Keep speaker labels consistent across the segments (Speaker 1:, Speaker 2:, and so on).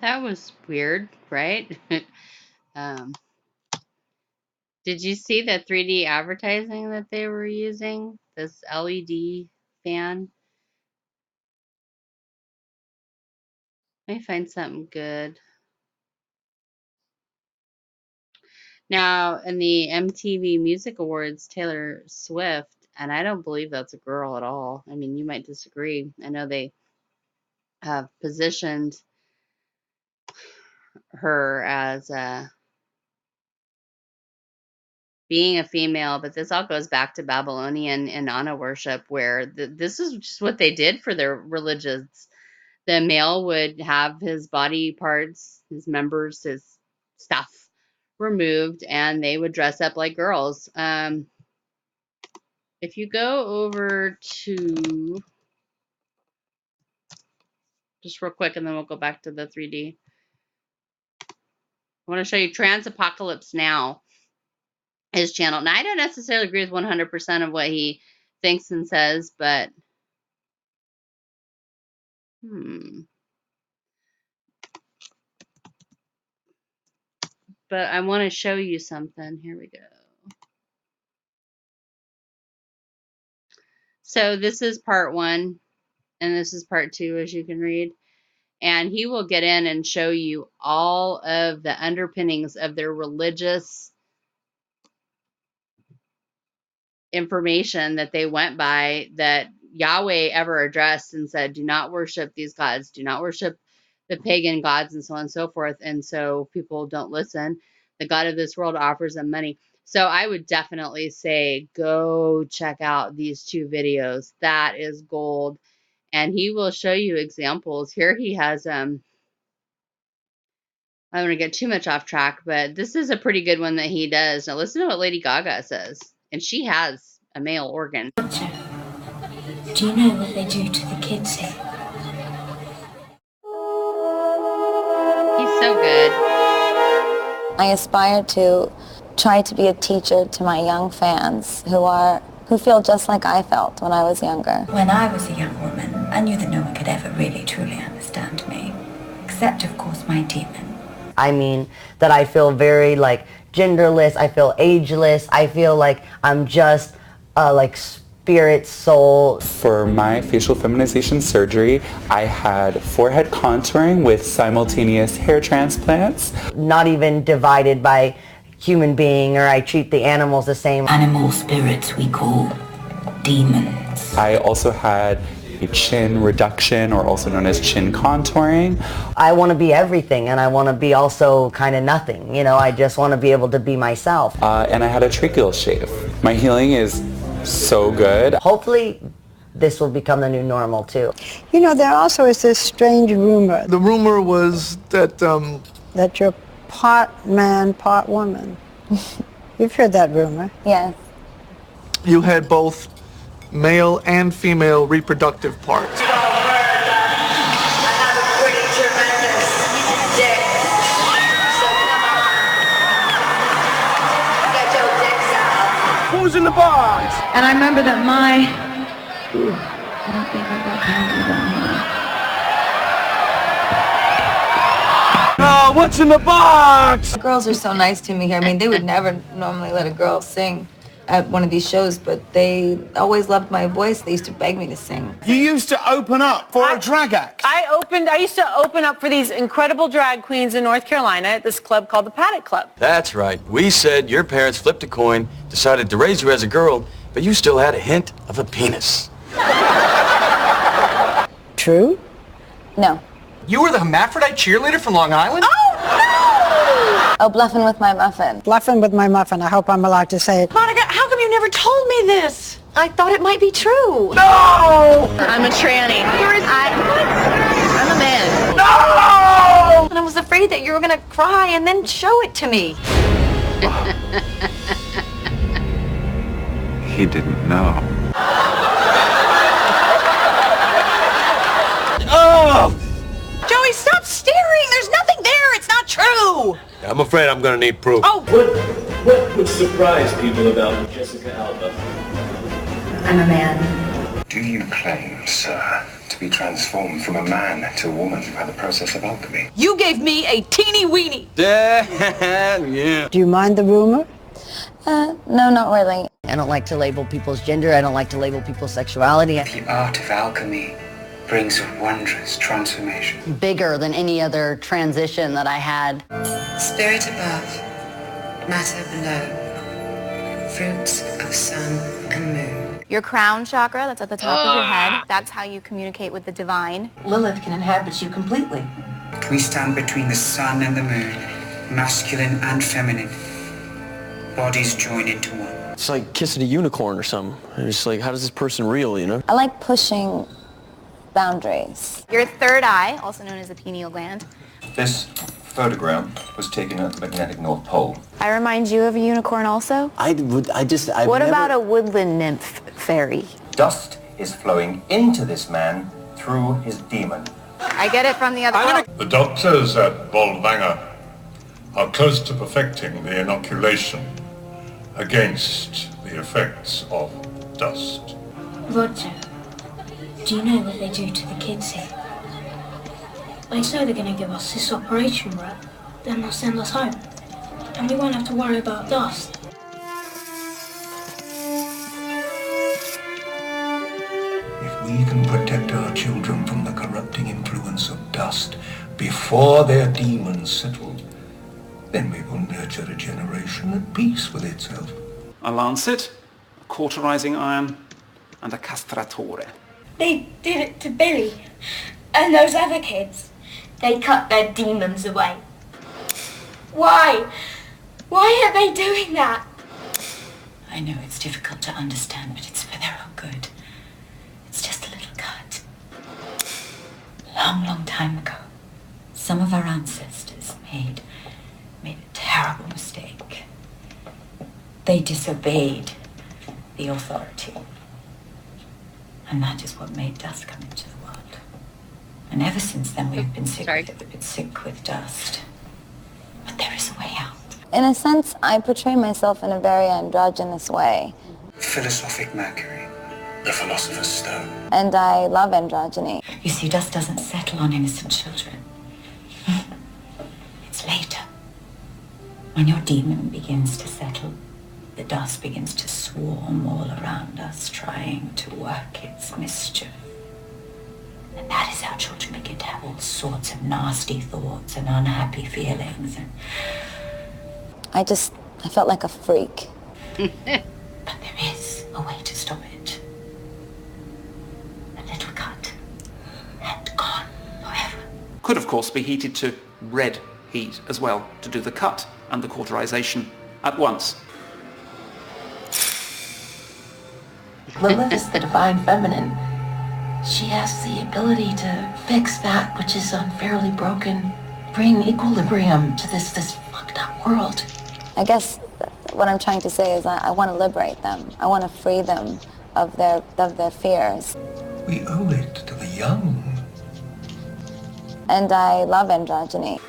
Speaker 1: That was weird, right? um, did you see the 3D advertising that they were using? This LED fan? Let me find something good. Now, in the MTV Music Awards, Taylor Swift, and I don't believe that's a girl at all. I mean, you might disagree. I know they have positioned her as being a female, but this all goes back to Babylonian and Inanna worship, where this is just what they did for their religions. The male would have his body parts, his members, his stuff removed, and they would dress up like girls. If you go over to, just real quick, and then we'll go back to the 3D. I want to show you Trans Apocalypse Now, his channel. Now, I don't necessarily agree with 100% of what he thinks and says, but but I want to show you something. Here we go. So this is part 1, and this is part 2, as you can read. And he will get in and show you all of the underpinnings of their religious information that they went by, that Yahweh ever addressed and said, do not worship these gods, do not worship the pagan gods, and so on and so forth. And so people don't listen. The God of this world offers them money. So I would definitely say, go check out these 2 videos. That is gold. And he will show you examples. Here he has, I don't want to get too much off track, but this is a pretty good one that he does. Now listen to what Lady Gaga says. And she has a male organ.
Speaker 2: Do you know what they do to the kids here?
Speaker 1: He's so good.
Speaker 3: I aspire to try to be a teacher to my young fans who feel just like I felt when I was younger.
Speaker 2: When I was a young woman, I knew that no one could ever really truly understand me, except of course my demon.
Speaker 4: I mean that I feel very like genderless, I feel ageless, I feel like I'm just like spirit, soul.
Speaker 5: For my facial feminization surgery, I had forehead contouring with simultaneous hair transplants.
Speaker 4: Not even divided by human being, or I treat the animals the same.
Speaker 2: Animal spirits we call demons.
Speaker 5: I also had a chin reduction, or also known as chin contouring.
Speaker 4: I want to be everything, and I want to be also kind of nothing. You know, I just want to be able to be myself.
Speaker 5: And I had a tracheal shave. My healing is so good.
Speaker 4: Hopefully this will become the new normal too.
Speaker 6: You know, there also is this strange rumor.
Speaker 7: The rumor was that
Speaker 6: that you're part man, part woman. You've heard that rumor.
Speaker 3: Yes.
Speaker 7: you had both male and female reproductive parts.
Speaker 8: Who's in the box?
Speaker 2: And I remember that I don't think I got hands on her.
Speaker 8: What's in the box?
Speaker 9: Girls are so nice to me here. I mean, they would never normally let a girl sing
Speaker 3: at one of these shows, but they always loved my voice. They used to beg me to sing.
Speaker 8: You used to open up for a drag act.
Speaker 9: I used to open up for these incredible drag queens in North Carolina at this club called the Paddock Club.
Speaker 10: That's right. We said your parents flipped a coin, decided to raise you as a girl, but you still had a hint of a penis.
Speaker 6: True?
Speaker 3: No.
Speaker 8: You were the hermaphrodite cheerleader from Long Island?
Speaker 3: Oh, bluffing with my muffin.
Speaker 6: Bluffing with my muffin. I hope I'm allowed to say it.
Speaker 9: Monica, how come you never told me this? I thought it might be true.
Speaker 8: No!
Speaker 9: I'm a tranny. I'm a man.
Speaker 8: No!
Speaker 9: And I was afraid that you were going to cry and then show it to me.
Speaker 11: He didn't know.
Speaker 8: Oh!
Speaker 9: Joey, stop staring. There's nothing there. It's not true.
Speaker 10: I'm afraid I'm gonna need proof.
Speaker 9: Oh.
Speaker 12: What would surprise people about Jessica Alba?
Speaker 2: I'm a man.
Speaker 11: Do you claim, sir, to be transformed from a man to a woman by the process of alchemy?
Speaker 9: You gave me a teeny weeny.
Speaker 10: Yeah.
Speaker 6: Do you mind the rumor?
Speaker 3: No, not really.
Speaker 4: I don't like to label people's gender. I don't like to label people's sexuality.
Speaker 11: The art of alchemy brings a wondrous transformation.
Speaker 4: Bigger than any other transition that I had.
Speaker 2: Spirit above, matter below, fruits of sun and moon.
Speaker 3: Your crown chakra, that's at the top of your head, that's how you communicate with the divine.
Speaker 2: Lilith can inhabit you completely.
Speaker 11: We stand between the sun and the moon, masculine and feminine. Bodies join into one.
Speaker 10: It's like kissing a unicorn or something. It's like, how does this person reel, you know?
Speaker 3: I like pushing boundaries. Your third eye, also known as the pineal gland.
Speaker 11: This photograph was taken at the magnetic North Pole.
Speaker 3: I remind you of a unicorn also? What about a woodland nymph fairy?
Speaker 11: Dust is flowing into this man through his demon.
Speaker 3: I get it from the other.
Speaker 13: The doctors at Bolvanger are close to perfecting the inoculation against the effects of dust.
Speaker 14: Roger, do you know what they do to the kids here? They say they're going to give us this operation, right? Then they'll send us home. And we won't have to worry about dust.
Speaker 11: If we can protect our children from the corrupting influence of dust before their demons settle, then we will nurture a generation at peace with itself.
Speaker 15: A lancet, a cauterizing iron, and a castratore.
Speaker 14: They did it to Billy and those other kids. They cut their demons away. Why? Why are they doing that?
Speaker 2: I know it's difficult to understand, but it's for their own good. It's just a little cut. Long, long time ago, some of our ancestors made a terrible mistake. They disobeyed the authority. And that is what made dust come into the world. And ever since then we've been sick with dust. But there is a way out.
Speaker 3: In a sense, I portray myself in a very androgynous way.
Speaker 11: Philosophic Mercury, the philosopher's stone.
Speaker 3: And I love androgyny.
Speaker 2: You see, dust doesn't settle on innocent children. It's later. When your demon begins to settle, the dust begins to swarm all around us, trying to work its mischief. And that is how children begin to have all sorts of nasty thoughts and unhappy feelings. And
Speaker 3: I felt like a freak.
Speaker 2: but there is a way to stop it. A little cut, and gone forever.
Speaker 15: Could, of course, be heated to red heat as well to do the cut and the cauterization at once.
Speaker 2: Lilith is the divine feminine. She has the ability to fix that which is unfairly broken, bring equilibrium to this fucked up world.
Speaker 3: I guess what I'm trying to say is I want to liberate them. I want to free them of their fears.
Speaker 11: We owe it to the young.
Speaker 3: And I love androgyny.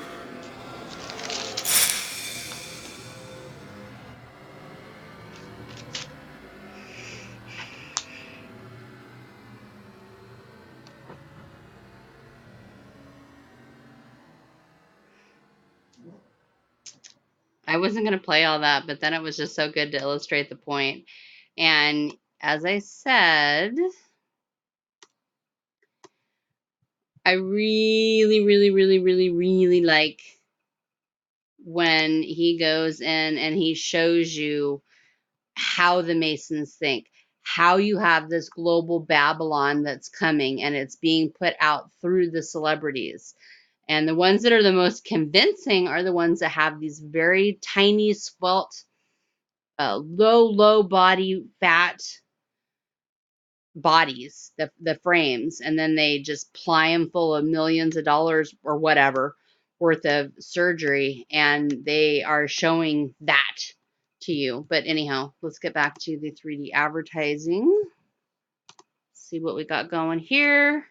Speaker 1: I wasn't going to play all that, but then it was just so good to illustrate the point. And as I said, I really, really, really, really, really like when he goes in and he shows you how the Masons think, how you have this global Babylon that's coming and it's being put out through the celebrities. And the ones that are the most convincing are the ones that have these very tiny, svelte, low body fat bodies, the frames, and then they just ply them full of millions of dollars or whatever worth of surgery, and they are showing that to you. But anyhow, let's get back to the 3D advertising. See what we got going here.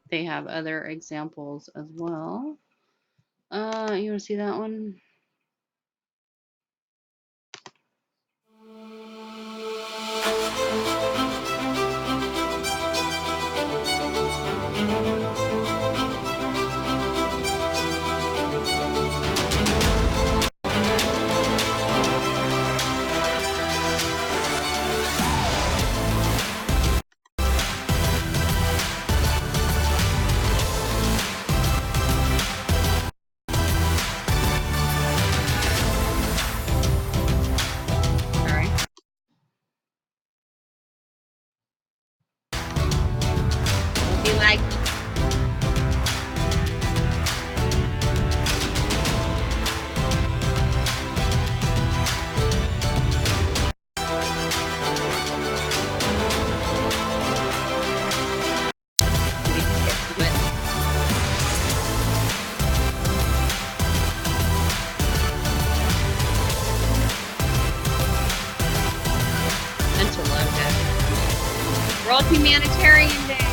Speaker 1: They have other examples as well. You want to see that one? Be like, World Humanitarian Day.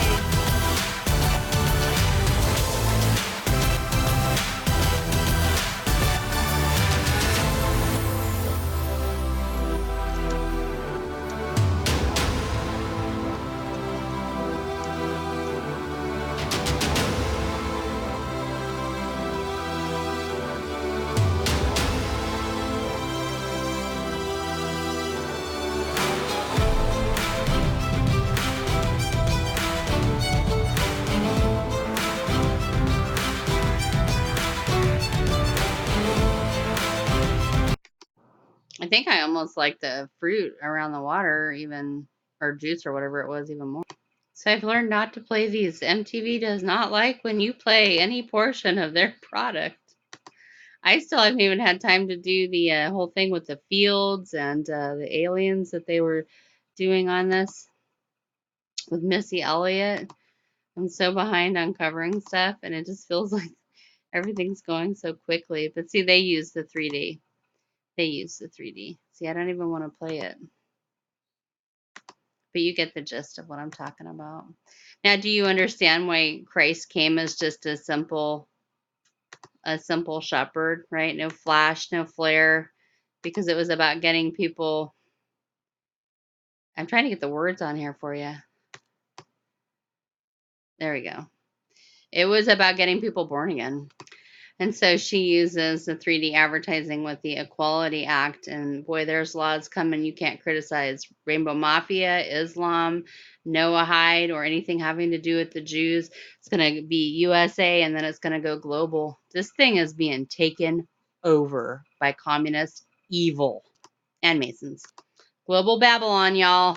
Speaker 1: I think I almost like the fruit around the water even, or juice or whatever it was, even more. So I've learned not to play these. MTV does not like when you play any portion of their product. I still haven't even had time to do the whole thing with the fields and the aliens that they were doing on this with Missy Elliott. I'm so behind on covering stuff, and it just feels like everything's going so quickly. But see, they use the 3D. They use the 3D. See, I don't even want to play it. But you get the gist of what I'm talking about. Now, do you understand why Christ came as just a simple shepherd, right? No flash, no flare, because it was about getting people. I'm trying to get the words on here for you. There we go. It was about getting people born again. And so she uses the 3D advertising with the Equality Act. And boy, there's laws coming you can't criticize. Rainbow Mafia, Islam, Noahide, or anything having to do with the Jews. It's going to be USA, and then it's going to go global. This thing is being taken over by communist evil and Masons. Global Babylon, y'all.